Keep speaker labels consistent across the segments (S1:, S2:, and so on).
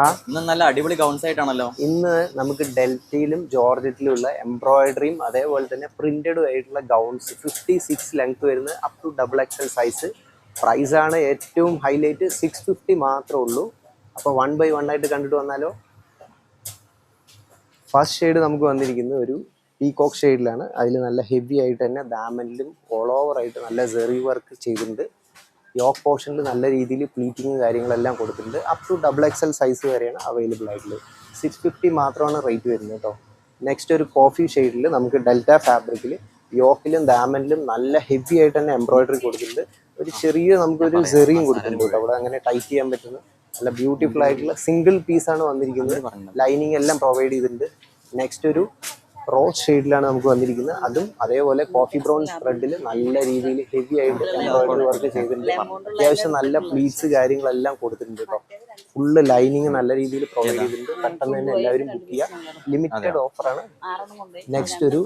S1: ഇന്ന് നല്ല അടിപൊളി ഗൗൺസ് ആയിട്ടാണല്ലോ.
S2: ഇന്ന് നമുക്ക് ഡെൽറ്റയിലും ജോർജറ്റിലുള്ള എംബ്രോയിഡറിയും അതേപോലെ തന്നെ പ്രിന്റഡും ആയിട്ടുള്ള ഗൗൺസ് 56 ലെങ്ത് വരുന്ന അപ് ടു XXL സൈസ്. പ്രൈസാണ് ഏറ്റവും ഹൈലൈറ്റ്, 650 മാത്രമേ ഉള്ളൂ. അപ്പോൾ 1 by 1 ആയിട്ട് കണ്ടിട്ട് വന്നാലോ. ഫസ്റ്റ് ഷെയ്ഡ് നമുക്ക് വന്നിരിക്കുന്നത് ഒരു പീകോക്ക് ഷെയ്ഡിലാണ്. അതിൽ നല്ല ഹെവി ആയിട്ട് തന്നെ ദാമനിലും ഓൾ ഓവർ ആയിട്ട് നല്ല സെറി വർക്ക് ചെയ്തിട്ടുണ്ട്. യോക്ക് പോർഷനിൽ നല്ല രീതിയിൽ പ്ലീറ്റിങ് കാര്യങ്ങളെല്ലാം കൊടുത്തിട്ടുണ്ട്. അപ് ടു XXL സൈസ് വരെയാണ് അവൈലബിൾ ആയിട്ടുള്ളത്. 650 മാത്രമാണ് റേറ്റ് വരുന്നത് കേട്ടോ. നെക്സ്റ്റ് ഒരു കോഫി ഷെയ്ഡിൽ നമുക്ക് ഡെൽറ്റ ഫാബ്രിക്കിൽ യോക്കിലും ദാമനിലും നല്ല ഹെവി ആയിട്ട് തന്നെ എംബ്രോയിഡറി കൊടുത്തിട്ടുണ്ട്. ഒരു ചെറിയ നമുക്കൊരു സെറിയും കൊടുത്തിട്ടുണ്ട് കേട്ടോ. അവിടെ അങ്ങനെ ടൈറ്റ് ചെയ്യാൻ പറ്റുന്ന നല്ല ബ്യൂട്ടിഫുൾ ആയിട്ടുള്ള സിംഗിൾ പീസാണ് വന്നിരിക്കുന്നത്. ലൈനിങ് എല്ലാം പ്രൊവൈഡ് ചെയ്തിട്ടുണ്ട്. നെക്സ്റ്റ് ഒരു റോസ് ഷെയ്ഡിലാണ് നമുക്ക് വന്നിരിക്കുന്നത്. അതും അതേപോലെ കോഫി ബ്രൗൺ സ്പ്രെഡിൽ നല്ല രീതിയിൽ ഹെവി ആയിട്ട് എംബ്രോയിഡറി വർക്ക് ചെയ്തിട്ടുണ്ട്. അത്യാവശ്യം നല്ല പ്ലീറ്റ്സ് കാര്യങ്ങളെല്ലാം കൊടുത്തിട്ടുണ്ട് കേട്ടോ. ഫുള്ള് ലൈനിങ് നല്ല രീതിയിൽ പ്രൊവൈഡ് ചെയ്തിട്ടുണ്ട്. പെട്ടെന്ന് തന്നെ എല്ലാവരും ബുക്ക് ചെയ്യുക. ലിമിറ്റഡ് ഓഫറാണ്. നെക്സ്റ്റ് ഒരു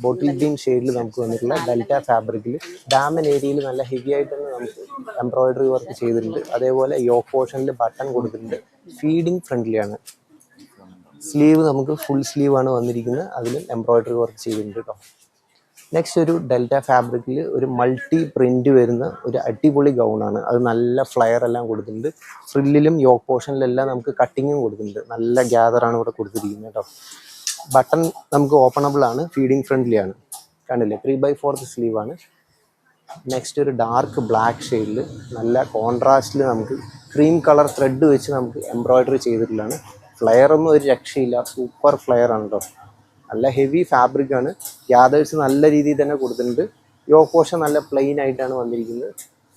S2: ബോട്ടിൽ ഗ്രീൻ ഷെയ്ഡിൽ നമുക്ക് വന്നിട്ടുള്ള ഡെൽറ്റ ഫാബ്രിക്കിൽ ഡാമൻ ഏരിയയിൽ നല്ല ഹെവി ആയിട്ട് തന്നെ നമുക്ക് എംബ്രോയിഡറി വർക്ക് ചെയ്തിട്ടുണ്ട്. അതേപോലെ യോക്ക് പോർഷനിൽ ബട്ടൺ കൊടുത്തിട്ടുണ്ട്. ഫീഡിങ് ഫ്രണ്ട്ലിയാണ്. സ്ലീവ് നമുക്ക് ഫുൾ സ്ലീവ് ആണ് വന്നിരിക്കുന്നത്. അതിലും എംബ്രോയിഡറി വർക്ക് ചെയ്തിട്ടുണ്ട് കേട്ടോ. നെക്സ്റ്റ് ഒരു ഡെൽറ്റ ഫാബ്രിക്കിൽ ഒരു മൾട്ടി പ്രിന്റ് വരുന്ന ഒരു അടിപൊളി ഗൗണാണ്. അത് നല്ല ഫ്ലയർ എല്ലാം കൊടുത്തിട്ടുണ്ട്. ഫ്രില്ലിലും യോക്ക് പോർഷനിലെല്ലാം നമുക്ക് കട്ടിങ്ങും കൊടുത്തിട്ടുണ്ട്. നല്ല ഗ്യാദറാണ് ഇവിടെ കൊടുത്തിരിക്കുന്നത് കേട്ടോ. ബട്ടൺ നമുക്ക് ഓപ്പണബിൾ ആണ്. ഫീഡിങ് ഫ്രണ്ട്ലി ആണ്. കണ്ടില്ലേ, 3/4 സ്ലീവ് ആണ്. നെക്സ്റ്റ് ഒരു ഡാർക്ക് ബ്ലാക്ക് ഷെയ്ഡിൽ നല്ല കോൺട്രാസ്റ്റിൽ നമുക്ക് ക്രീം കളർ ത്രെഡ് വെച്ച് നമുക്ക് എംബ്രോയിഡറി ചെയ്തിട്ടുള്ളതാണ്. ഫ്ലെയർ ഒന്നും ഒരു രക്ഷയില്ല. സൂപ്പർ ഫ്ലെയർ ആണ് കേട്ടോ. നല്ല ഹെവി ഫാബ്രിക് ആണ്. ഗ്യാദേഴ്സ് നല്ല രീതിയിൽ തന്നെ കൊടുത്തിട്ടുണ്ട്. യോക്ക് പോർഷൻ നല്ല പ്ലെയിൻ ആയിട്ടാണ് വന്നിരിക്കുന്നത്.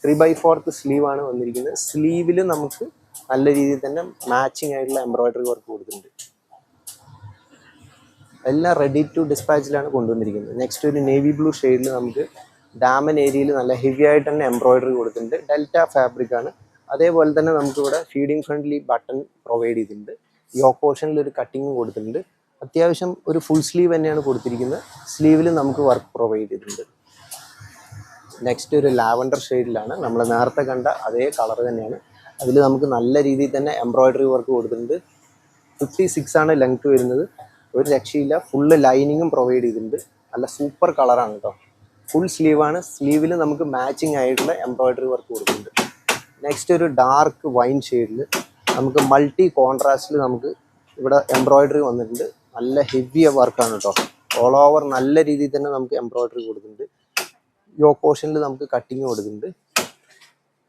S2: 3/4 സ്ലീവ് ആണ് വന്നിരിക്കുന്നത്. സ്ലീവിൽ നമുക്ക് നല്ല രീതിയിൽ തന്നെ മാച്ചിങ് ആയിട്ടുള്ള എംബ്രോയിഡറി വർക്ക് കൊടുത്തിട്ടുണ്ട്. എല്ലാം റെഡി ടു ഡിസ്പാച്ചിലാണ് കൊണ്ടുവന്നിരിക്കുന്നത്. നെക്സ്റ്റ് ഒരു നേവി ബ്ലൂ ഷെയ്ഡിൽ നമുക്ക് ഡാമൻ ഏരിയയിൽ നല്ല ഹെവി ആയിട്ട് തന്നെ എംബ്രോയിഡറി കൊടുത്തിട്ടുണ്ട്. ഡെൽറ്റ ഫാബ്രിക് ആണ്. അതേപോലെ തന്നെ നമുക്കിവിടെ ഫീഡിങ് ഫ്രണ്ട്ലി ബട്ടൺ പ്രൊവൈഡ് ചെയ്തിട്ടുണ്ട്. യോക്ക് പോർഷനിൽ ഒരു കട്ടിങ്ങും കൊടുത്തിട്ടുണ്ട്. അത്യാവശ്യം ഒരു ഫുൾ സ്ലീവ് തന്നെയാണ് കൊടുത്തിരിക്കുന്നത്. സ്ലീവിൽ നമുക്ക് വർക്ക് പ്രൊവൈഡ് ചെയ്തിട്ടുണ്ട്. നെക്സ്റ്റ് ഒരു ലാവൻഡർ ഷെയ്ഡിലാണ്. നമ്മൾ നേരത്തെ കണ്ട അതേ കളർ തന്നെയാണ്. അതിൽ നമുക്ക് നല്ല രീതിയിൽ തന്നെ എംബ്രോയിഡറി വർക്ക് കൊടുത്തിട്ടുണ്ട്. 56 ആണ് ലെങ്ത് വരുന്നത്. ഒരു രക്ഷയില്ല. ഫുള്ള് ലൈനിങ്ങും പ്രൊവൈഡ് ചെയ്തിട്ടുണ്ട്. നല്ല സൂപ്പർ കളറാണ് കേട്ടോ. ഫുൾ സ്ലീവാണ്. സ്ലീവിൽ നമുക്ക് മാച്ചിങ് ആയിട്ടുള്ള എംബ്രോയിഡറി വർക്ക് കൊടുക്കുന്നുണ്ട്. നെക്സ്റ്റ് ഒരു ഡാർക്ക് വൈൻ ഷെയ്ഡിൽ നമുക്ക് മൾട്ടി കോൺട്രാസ്റ്റിൽ നമുക്ക് ഇവിടെ എംബ്രോയിഡറി വന്നിട്ടുണ്ട്. നല്ല ഹെവി വർക്കാണ് കേട്ടോ. ഓൾ ഓവർ നല്ല രീതിയിൽ തന്നെ നമുക്ക് എംബ്രോയിഡറി കൊടുക്കുന്നുണ്ട്. യോക്ക് പോർഷനിൽ നമുക്ക് കട്ടിങ് കൊടുക്കുന്നുണ്ട്.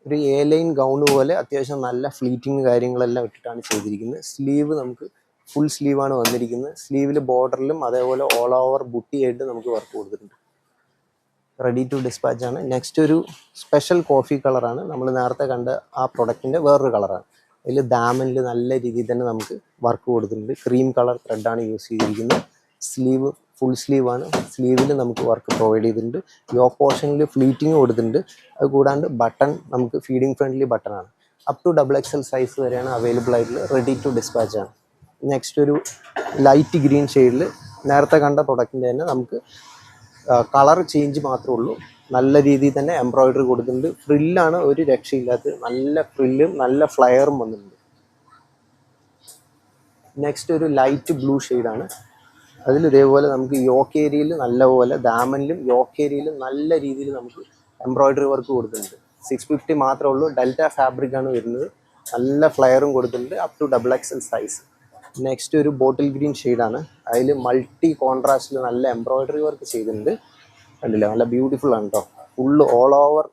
S2: ഒരു ലൈൻ ഗൗണ് പോലെ അത്യാവശ്യം നല്ല ഫ്ലീറ്റിങ് കാര്യങ്ങളെല്ലാം ഇട്ടിട്ടാണ് ചെയ്തിരിക്കുന്നത്. സ്ലീവ് നമുക്ക് ഫുൾ സ്ലീവാണ് വന്നിരിക്കുന്നത്. സ്ലീവിൽ ബോർഡറിലും അതേപോലെ ഓൾ ഓവർ ബുട്ടിയായിട്ട് നമുക്ക് വർക്ക് കൊടുത്തിട്ടുണ്ട്. റെഡി ടു ഡിസ്പാച്ച് ആണ്. നെക്സ്റ്റ് ഒരു സ്പെഷ്യൽ കോഫി കളറാണ്. നമ്മൾ നേരത്തെ കണ്ട ആ പ്രൊഡക്റ്റിൻ്റെ വേറൊരു കളറാണ്. അതിൽ ദാമനിൽ നല്ല രീതിയിൽ തന്നെ നമുക്ക് വർക്ക് കൊടുത്തിട്ടുണ്ട്. ക്രീം കളർ ത്രെഡാണ് യൂസ് ചെയ്തിരിക്കുന്നത്. സ്ലീവ് ഫുൾ സ്ലീവാണ്. സ്ലീവിൽ നമുക്ക് വർക്ക് പ്രൊവൈഡ് ചെയ്തിട്ടുണ്ട്. യോക്ക് പോർഷനിൽ ഫ്ലീറ്റിങ് കൊടുത്തിട്ടുണ്ട്. അത് കൂടാണ്ട് ബട്ടൺ നമുക്ക് ഫീഡിങ് ഫ്രണ്ട്ലി ബട്ടണാണ്. അപ് ടു XXL സൈസ് വരെയാണ് അവൈലബിൾ ആയിട്ടുള്ളത്. റെഡി ടു ഡിസ്പാച്ച് ആണ്. നെക്സ്റ്റ് ഒരു ലൈറ്റ് ഗ്രീൻ ഷെയ്ഡിൽ നേരത്തെ കണ്ട പ്രൊഡക്റ്റിൻ്റെ തന്നെ നമുക്ക് കളർ ചേഞ്ച് മാത്രമേ ഉള്ളൂ. നല്ല രീതിയിൽ തന്നെ എംബ്രോയിഡറി കൊടുത്തിട്ടുണ്ട്. ഫ്രില്ലാണ് ഒരു രക്ഷയില്ലാത്തത്. നല്ല ഫ്രില്ലും നല്ല ഫ്ലയറും വന്നിട്ടുണ്ട്. നെക്സ്റ്റ് ഒരു ലൈറ്റ് ബ്ലൂ ഷെയ്ഡാണ്. അതിൽ ഇതേപോലെ നമുക്ക് യോക്ക് ഏരിയയിൽ നല്ലപോലെ ദാമനിലും യോക്ക് ഏരിയയിലും നല്ല രീതിയിൽ നമുക്ക് എംബ്രോയിഡറി വർക്ക് കൊടുത്തിട്ടുണ്ട്. 650 മാത്രമേ ഉള്ളൂ. ഡെൽറ്റ ഫാബ്രിക് ആണ് വരുന്നത്. നല്ല ഫ്ലയറും കൊടുത്തിട്ടുണ്ട്. Up to XXL size. Next ഒരു ബോട്ടിൽ ഗ്രീൻ ഷെയ്ഡാണ്. അതിൽ മൾട്ടി കോൺട്രാസ്റ്റിൽ നല്ല എംബ്രോയിഡറി വർക്ക് ചെയ്തിട്ടുണ്ട്. കണ്ടില്ല, നല്ല ബ്യൂട്ടിഫുൾ ആണ് കേട്ടോ. ഫുള്ള് ഓൾ ഓവർ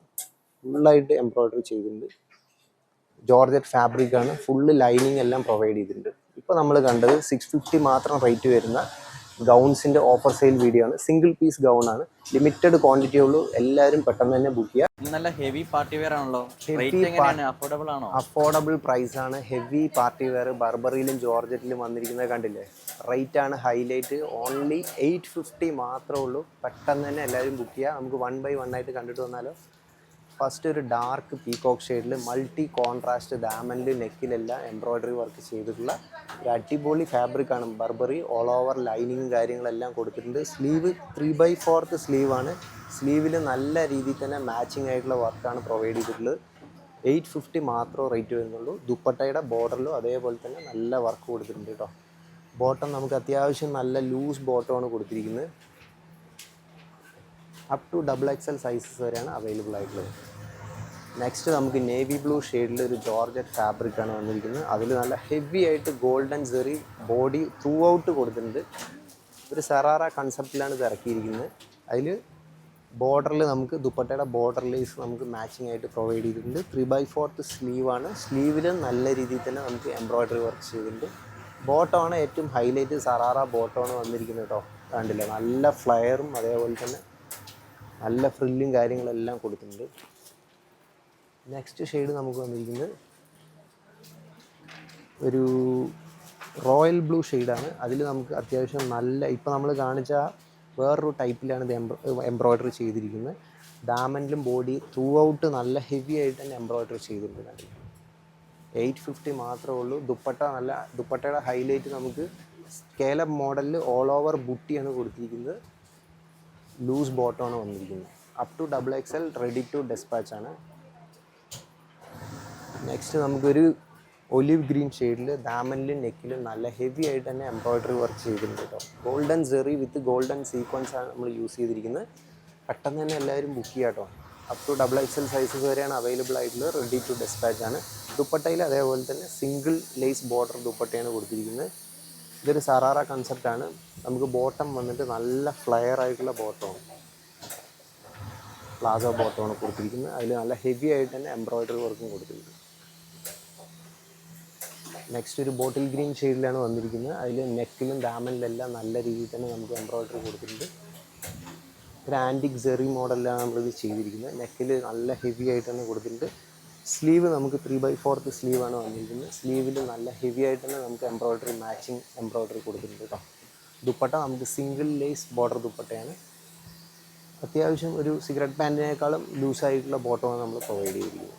S2: ഫുള്ളായിട്ട് എംബ്രോയിഡറി ചെയ്തിട്ടുണ്ട്. ജോർജറ്റ് ഫാബ്രിക് ആണ്. ഫുള്ള് ലൈനിങ് എല്ലാം പ്രൊവൈഡ് ചെയ്തിട്ടുണ്ട്. ഇപ്പോൾ നമ്മൾ കണ്ടത് 650 മാത്രം റേറ്റ് വരുന്ന ഗൗൺസിൻ്റെ ഓഫർ സെയിൽ വീഡിയോ ആണ്. സിംഗിൾ പീസ് ഗൗൺ ആണ്. ലിമിറ്റഡ് ക്വാണ്ടിറ്റി ഉള്ളൂ. എല്ലാവരും പെട്ടെന്ന് തന്നെ ബുക്ക് ചെയ്യുക.
S1: നല്ല ഹെവി പാർട്ടി വെയർ ആണല്ലോ. അഫോർഡബിൾ ആണോ?
S2: അഫോർഡബിൾ പ്രൈസ് ആണ്. ഹെവി പാർട്ടി വെയർ ബർബറിയിലും ജോർജറ്റിലും വന്നിരിക്കുന്നത് കണ്ടില്ലേ. റേറ്റ് ആണ് ഹൈലൈറ്റ്. ഓൺലി 850 മാത്രമേ ഉള്ളൂ. പെട്ടെന്ന് തന്നെ എല്ലാവരും ബുക്ക് ചെയ്യുക. നമുക്ക് 1 by 1 ആയിട്ട് കണ്ടിട്ട് വന്നാലോ. ഫസ്റ്റ് ഒരു ഡാർക്ക് പീകോക്ക് ഷെയ്ഡിൽ മൾട്ടി കോൺട്രാസ്റ്റ് ദാമനിൽ നെക്കിലെല്ലാം എംബ്രോയിഡറി വർക്ക് ചെയ്തിട്ടുള്ള ഒരു അടിപൊളി ഫാബ്രിക്കാണ്. ബർബറി ഓൾ ഓവർ ലൈനിങ്ങും കാര്യങ്ങളെല്ലാം കൊടുത്തിട്ടുണ്ട്. സ്ലീവ് 3/4 സ്ലീവാണ്. സ്ലീവിൽ നല്ല രീതിയിൽ തന്നെ മാച്ചിങ് ആയിട്ടുള്ള വർക്കാണ് പ്രൊവൈഡ് ചെയ്തിട്ടുള്ളത്. 850 മാത്രമേ റേറ്റ് വരുന്നുള്ളൂ. ദുപ്പട്ടയുടെ ബോർഡറിലും അതേപോലെ തന്നെ നല്ല വർക്ക് കൊടുത്തിട്ടുണ്ട് കേട്ടോ. ബോട്ടം നമുക്ക് അത്യാവശ്യം നല്ല ലൂസ് ബോട്ടമാണ് കൊടുത്തിരിക്കുന്നത്. അപ് ടു XXL സൈസസ് വരെയാണ് അവൈലബിൾ ആയിട്ടുള്ളത്. നെക്സ്റ്റ് നമുക്ക് നേവി ബ്ലൂ ഷെയ്ഡിൽ ഒരു ജോർജറ്റ് ഫാബ്രിക്കാണ് വന്നിരിക്കുന്നത്. അതിൽ നല്ല ഹെവി ആയിട്ട് ഗോൾഡൻ സെറി ബോഡി ത്രൂ ഔട്ട് കൊടുത്തിട്ടുണ്ട്. ഒരു സറാറ കൺസെപ്റ്റിലാണ് ഇത് ഇറക്കിയിരിക്കുന്നത്. അതിൽ ബോർഡറിൽ നമുക്ക് ദുപ്പട്ടയുടെ ബോർഡർ ലേസ് നമുക്ക് മാച്ചിങ് ആയിട്ട് പ്രൊവൈഡ് ചെയ്തിട്ടുണ്ട്. 3/4 സ്ലീവാണ്. സ്ലീവിൽ നല്ല രീതിയിൽ തന്നെ നമുക്ക് എംബ്രോയ്ഡറി വർക്ക് ചെയ്തിട്ടുണ്ട്. ബോട്ടമാണ് ഏറ്റവും ഹൈലൈറ്റ്. സറാറ ബോട്ടമാണ് വന്നിരിക്കുന്നത് കേട്ടോ. കണ്ടില്ല, നല്ല ഫ്ലയറും അതേപോലെ തന്നെ നല്ല ഫ്രില്ലും കാര്യങ്ങളെല്ലാം കൊടുത്തിട്ടുണ്ട്. നെക്സ്റ്റ് ഷെയ്ഡ് നമുക്ക് വന്നിരിക്കുന്നത് ഒരു റോയൽ ബ്ലൂ ഷെയ്ഡാണ്. അതിൽ നമുക്ക് അത്യാവശ്യം നല്ല, ഇപ്പോൾ നമ്മൾ കാണിച്ച വേറൊരു ടൈപ്പിലാണ് ഇത് എംബ്രോയ്ഡറി ചെയ്തിരിക്കുന്നത്. ഡാമൻഡിലും ബോഡി ത്രൂ ഔട്ട് നല്ല ഹെവി ആയിട്ട് തന്നെ എംബ്രോയ്ഡറി ചെയ്തിട്ടുണ്ട്. 850 മാത്രമേ ഉള്ളൂ. ദുപ്പട്ടയുടെ ഹൈലൈറ്റ് നമുക്ക് സ്കേലപ്പ് മോഡലിൽ ഓൾ ഓവർ ബുട്ടിയാണ് കൊടുത്തിരിക്കുന്നത്. ലൂസ് ബോട്ടമാണ് വന്നിരിക്കുന്നത്. Up to XXL ready to despatch ആണ്. നെക്സ്റ്റ് നമുക്കൊരു ഒലിവ് ഗ്രീൻ ഷെയ്ഡിൽ ദാമനിലും നെക്കിലും നല്ല ഹെവി ആയിട്ട് തന്നെ എംബ്രോയ്ഡറി വർക്ക് ചെയ്തിട്ടുണ്ട് കേട്ടോ. ഗോൾഡൻ സെറി വിത്ത് ഗോൾഡൻ സീക്വൻസ് ആണ് നമ്മൾ യൂസ് ചെയ്തിരിക്കുന്നത്. പെട്ടെന്ന് തന്നെ എല്ലാവരും ബുക്ക് ചെയ്യാം കേട്ടോ. അപ് ടു XXL സൈസസ് വരെയാണ് അവൈലബിൾ ആയിട്ടുള്ളത്. റെഡി ടു ഡെസ്പാച്ച് ആണ്. ദുപ്പട്ടയിൽ അതേപോലെ തന്നെ സിംഗിൾ ലേസ് ബോർഡർ ദുപ്പട്ടയാണ് കൊടുത്തിരിക്കുന്നത്. ഇതൊരു സറാറ കൺസെപ്റ്റാണ്. നമുക്ക് ബോട്ടം വന്നിട്ട് നല്ല ഫ്ലയർ ആയിട്ടുള്ള ബോട്ടമാണ്, പ്ലാസോ ബോട്ടമാണ് കൊടുത്തിരിക്കുന്നത്. അതിൽ നല്ല ഹെവി ആയിട്ട് തന്നെ എംബ്രോയ്ഡറി വർക്കും കൊടുത്തിരിക്കുന്നത്. നെക്സ്റ്റ് ഒരു ബോട്ടിൽ ഗ്രീൻ ഷെയ്ഡിലാണ് വന്നിരിക്കുന്നത്. അതിൽ നെക്കിലും ദാമനിലെല്ലാം നല്ല രീതിയിൽ തന്നെ നമുക്ക് എംബ്രോയ്ഡറി കൊടുത്തിട്ടുണ്ട്. ഒരു ആൻറ്റിക് സെറി മോഡലിലാണ് നമ്മളിത് ചെയ്തിരിക്കുന്നത്. നെക്കിൽ നല്ല ഹെവി ആയിട്ട് തന്നെ കൊടുത്തിട്ടുണ്ട്. സ്ലീവ് നമുക്ക് 3/4 സ്ലീവാണ് വന്നിരിക്കുന്നത്. സ്ലീവിൽ നല്ല ഹെവി ആയിട്ട് തന്നെ നമുക്ക് എംബ്രോയ്ഡറി മാച്ചിങ് എംബ്രോയ്ഡറി കൊടുത്തിട്ടുണ്ട് കേട്ടോ. ദുപ്പട്ട നമുക്ക് സിംഗിൾ ലേസ് ബോർഡർ ദുപ്പട്ടയാണ്. അത്യാവശ്യം ഒരു സിഗരറ്റ് പാൻറ്റിനേക്കാളും ലൂസായിട്ടുള്ള ബോട്ടമാണ് നമ്മൾ പ്രൊവൈഡ് ചെയ്തിരിക്കുന്നത്.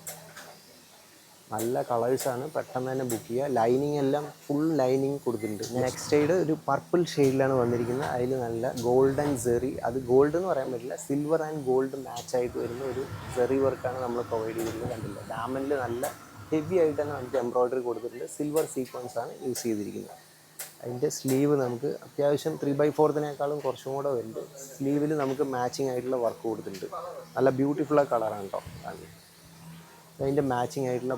S2: നല്ല കളേഴ്സാണ്, പെട്ടെന്ന് തന്നെ ബുക്ക് ചെയ്യുക. ലൈനിങ് എല്ലാം ഫുൾ ലൈനിങ് കൊടുത്തിട്ടുണ്ട്. നെക്സ്റ്റ് ഷെയ്ഡ് ഒരു പർപ്പിൾ ഷെയ്ഡിലാണ് വന്നിരിക്കുന്നത്. അതിൽ നല്ല ഗോൾഡൻ സെറി, അത് ഗോൾഡ് എന്ന് പറയാൻ പറ്റില്ല, സിൽവർ ആൻഡ് ഗോൾഡ് മാച്ച് ആയിട്ട് വരുന്ന ഒരു സെറി വർക്കാണ് നമ്മൾ പ്രൊവൈഡ് ചെയ്തിരിക്കുന്നത്. കണ്ടില്ല, ഡാമനിൽ നല്ല ഹെവി ആയിട്ട് തന്നെ നമുക്ക് എംബ്രോയ്ഡറി കൊടുത്തിട്ടുണ്ട്. സിൽവർ സീക്വൻസ് ആണ് യൂസ് ചെയ്തിരിക്കുന്നത്. അതിൻ്റെ സ്ലീവ് നമുക്ക് അത്യാവശ്യം 3/4 കുറച്ചും കൂടെ വരുന്നുണ്ട്. സ്ലീവിൽ നമുക്ക് മാച്ചിങ് ആയിട്ടുള്ള വർക്ക് കൊടുത്തിട്ടുണ്ട്. നല്ല ബ്യൂട്ടിഫുൾ കളറാണ് കേട്ടോ. അതിൻ്റെ മാച്ചിങ് ആയിട്ടുള്ള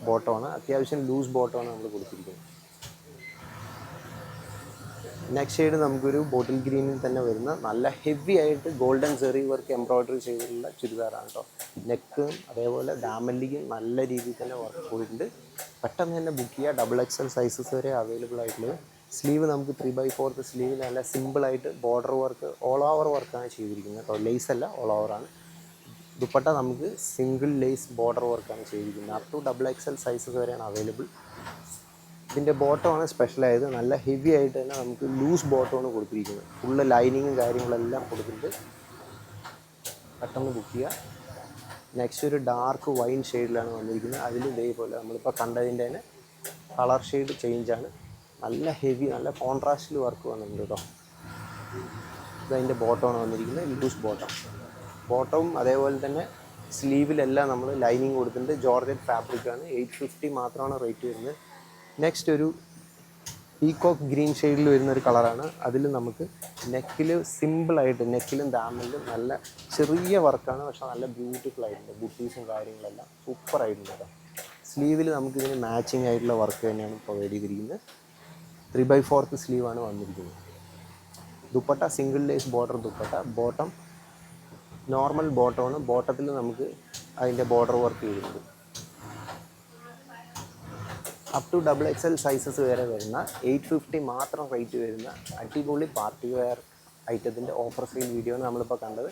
S2: ബോട്ടമാണ്. അത്യാവശ്യം ലൂസ് ബോട്ടമാണ് നമ്മൾ കൊടുത്തിരിക്കുന്നത്. നെക്സ്റ്റ് ഷെയ്ഡ് നമുക്കൊരു ബോട്ടിൽ ഗ്രീനിൽ തന്നെ വരുന്ന നല്ല ഹെവി ആയിട്ട് ഗോൾഡൻ സെറി വർക്ക് എംബ്രോയ്ഡറി ചെയ്തിട്ടുള്ള ചുരിദാറാണ് കേട്ടോ. നെക്കും അതേപോലെ ദാമല്ലിക്കും നല്ല രീതിയിൽ തന്നെ വർക്ക് പോയിട്ടുണ്ട്. പെട്ടെന്ന് തന്നെ ബുക്ക് ചെയ്യുക. XXL സൈസസ് വരെ അവൈലബിൾ ആയിട്ടുള്ളത്. സ്ലീവ് നമുക്ക് 3/4 സ്ലീവ് നല്ല സിമ്പിളായിട്ട് ബോർഡർ വർക്ക് ഓൾ ഓവർ വർക്കാണ് ചെയ്തിരിക്കുന്നത് കേട്ടോ. ലേസ് അല്ല, ഓൾ ഓവറാണ്. ദുപ്പട്ട നമുക്ക് സിംഗിൾ ലേസ് ബോർഡർ വർക്കാണ് ചെയ്തിരിക്കുന്നത്. അപ് ടു XXL സൈസസ് വരെയാണ് അവൈലബിൾ. ഇതിൻ്റെ ബോട്ടമാണ് സ്പെഷ്യലായത്. നല്ല ഹെവി ആയിട്ട് തന്നെ നമുക്ക് ലൂസ് ബോട്ടമാണ് കൊടുത്തിരിക്കുന്നത്. ഫുള്ള് ലൈനിങ്ങും കാര്യങ്ങളെല്ലാം കൊടുത്തിട്ട് പെട്ടെന്ന് ബുക്ക് ചെയ്യുക. നെക്സ്റ്റ് ഒരു ഡാർക്ക് വൈൻ ഷെയ്ഡിലാണ് വന്നിരിക്കുന്നത്. അതിൽ ഇതേപോലെ നമ്മളിപ്പോൾ കണ്ടതിൻ്റെ തന്നെ കളർ ഷെയ്ഡ് ചേഞ്ചാണ്. നല്ല ഹെവി, നല്ല കോൺട്രാസ്റ്റിൽ വർക്ക് വന്നിട്ടുണ്ട് കേട്ടോ. ഇതതിൻ്റെ ബോട്ടമാണ് വന്നിരിക്കുന്നത്, ലൂസ് ബോട്ടവും അതേപോലെ തന്നെ സ്ലീവിലെല്ലാം നമ്മൾ ലൈനിങ് കൊടുത്തിട്ടുണ്ട്. ജോർജറ്റ് ഫാബ്രിക്കാണ്. 850 മാത്രമാണ് റേറ്റ് വരുന്നത്. നെക്സ്റ്റ് ഒരു പീകോക്ക് ഗ്രീൻ ഷെയ്ഡിൽ വരുന്നൊരു കളറാണ്. അതിൽ നമുക്ക് നെക്കിൽ സിമ്പിളായിട്ട് നെക്കിലും ദാമനിലും നല്ല ചെറിയ വർക്കാണ്, പക്ഷേ നല്ല ബ്യൂട്ടിഫുൾ ആയിട്ടുണ്ട്. ബുട്ടീസും കാര്യങ്ങളെല്ലാം സൂപ്പറായിട്ടുണ്ട് കേട്ടോ. സ്ലീവിൽ നമുക്കിതിന് മാച്ചിങ് ആയിട്ടുള്ള വർക്ക് തന്നെയാണ് പ്രൊവൈഡ് ചെയ്തിരിക്കുന്നത്. 3/4 സ്ലീവാണ് വന്നിരിക്കുന്നത്. Dupatta single lace border dupatta. Bottom normal ബോട്ടമാണ്. ബോട്ടത്തിൽ നമുക്ക് അതിൻ്റെ ബോർഡർ വർക്ക് ചെയ്തിട്ടുണ്ട്. അപ് ടു XXL സൈസസ് വരെ വരുന്ന 850 മാത്രം റേറ്റ് വരുന്ന അടിപൊളി പാർട്ടി വെയർ ഐറ്റത്തിൻ്റെ ഓഫർ സെയിൽ വീഡിയോ ആണ് നമ്മളിപ്പോൾ കണ്ടത്.